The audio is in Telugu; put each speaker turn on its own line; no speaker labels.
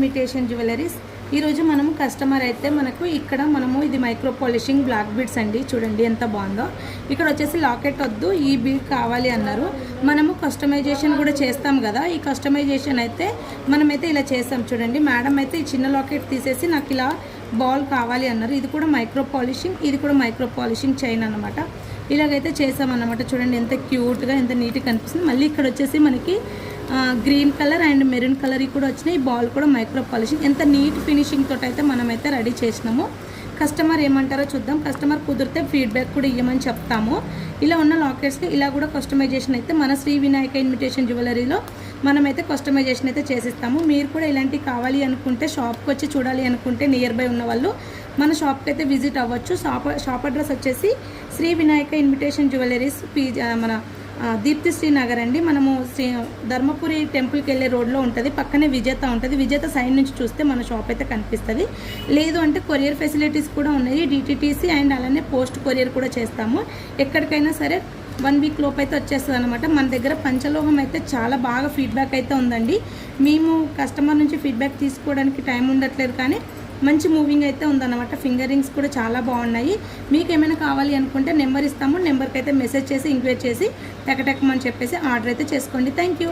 Imitation jewelleries. ఈరోజు మనము కస్టమర్ అయితే మనకు ఇక్కడ ఇది మైక్రో పాలిషింగ్ బ్లాక్ బీడ్స్ అండి. చూడండి ఎంత బాగుందో. ఇక్కడ వచ్చేసి లాకెట్ వద్దు, ఈ బీడ్ కావాలి అన్నారు. మనము కస్టమైజేషన్ కూడా చేస్తాం కదా. ఈ కస్టమైజేషన్ అయితే మనమైతే ఇలా చేస్తాం. చూడండి మేడం అయితే ఈ చిన్న లాకెట్ తీసేసి నాకు ఇలా బాల్ కావాలి అన్నారు. ఇది కూడా మైక్రో పాలిషింగ్, ఇది కూడా మైక్రో పాలిషింగ్ చైన్ అన్నమాట. ఇలాగైతే చేసామన్నమాట. చూడండి ఎంత క్యూట్గా, ఎంత నీట్గా కనిపిస్తుంది. మళ్ళీ ఇక్కడ వచ్చేసి మనకి green colour and maroon colour కూడా వచ్చినాయి. ఈ బాల్ కూడా మైక్రో పాలిషింగ్. ఎంత నీట్ ఫినిషింగ్ తోటి అయితే మనమైతే రెడీ చేసినాము. కస్టమర్ ఏమంటారో చూద్దాం. కస్టమర్ కుదిరితే ఫీడ్బ్యాక్ కూడా ఇవ్వమని చెప్తాము. ఇలా ఉన్న లాకెట్స్ని ఇలా కూడా కస్టమైజేషన్ అయితే మన శ్రీ వినాయక ఇన్విటేషన్ జ్యువెలరీలో మనమైతే కస్టమైజేషన్ అయితే చేసిస్తాము. మీరు కూడా ఇలాంటివి కావాలి అనుకుంటే, షాప్కి వచ్చి చూడాలి అనుకుంటే నియర్ బై ఉన్న వాళ్ళు మన షాప్కి అయితే విజిట్ అవ్వచ్చు. షాప్ అడ్రస్ వచ్చేసి శ్రీ వినాయక ఇన్విటేషన్ జ్యువెలరీస్ మన దీప్తి శ్రీనగర్ అండి. మనము ధర్మపురి టెంపుల్కి వెళ్ళే రోడ్లో ఉంటుంది. పక్కనే విజేత ఉంటుంది. విజేత సైడ్ నుంచి చూస్తే మన షాప్ అయితే కనిపిస్తుంది. లేదు అంటే కొరియర్ ఫెసిలిటీస్ కూడా ఉన్నాయి. డిటిటిసి అండ్ అలానే పోస్ట్ కొరియర్ కూడా చేస్తాము. ఎక్కడికైనా సరే 1 వీక్ లోపు అయితే వచ్చేస్తుంది అనమాట. మన దగ్గర పంచలోహం అయితే చాలా బాగా ఫీడ్బ్యాక్ అయితే ఉందండి. మేము కస్టమర్ నుంచి ఫీడ్బ్యాక్ తీసుకోవడానికి టైం ఉండట్లేదు, కానీ మంచి మూవింగ్ అయితే ఉందన్నమాట. ఫింగర్ రింగ్స్ కూడా చాలా బాగున్నాయి. మీకు ఏమైనా కావాలి అనుకుంటే నెంబర్ ఇస్తాము. నెంబర్కి అయితే మెసేజ్ చేసి ఎంక్వైరీ చేసి టకటకమని చెప్పేసి ఆర్డర్ అయితే చేసుకోండి. Thank you.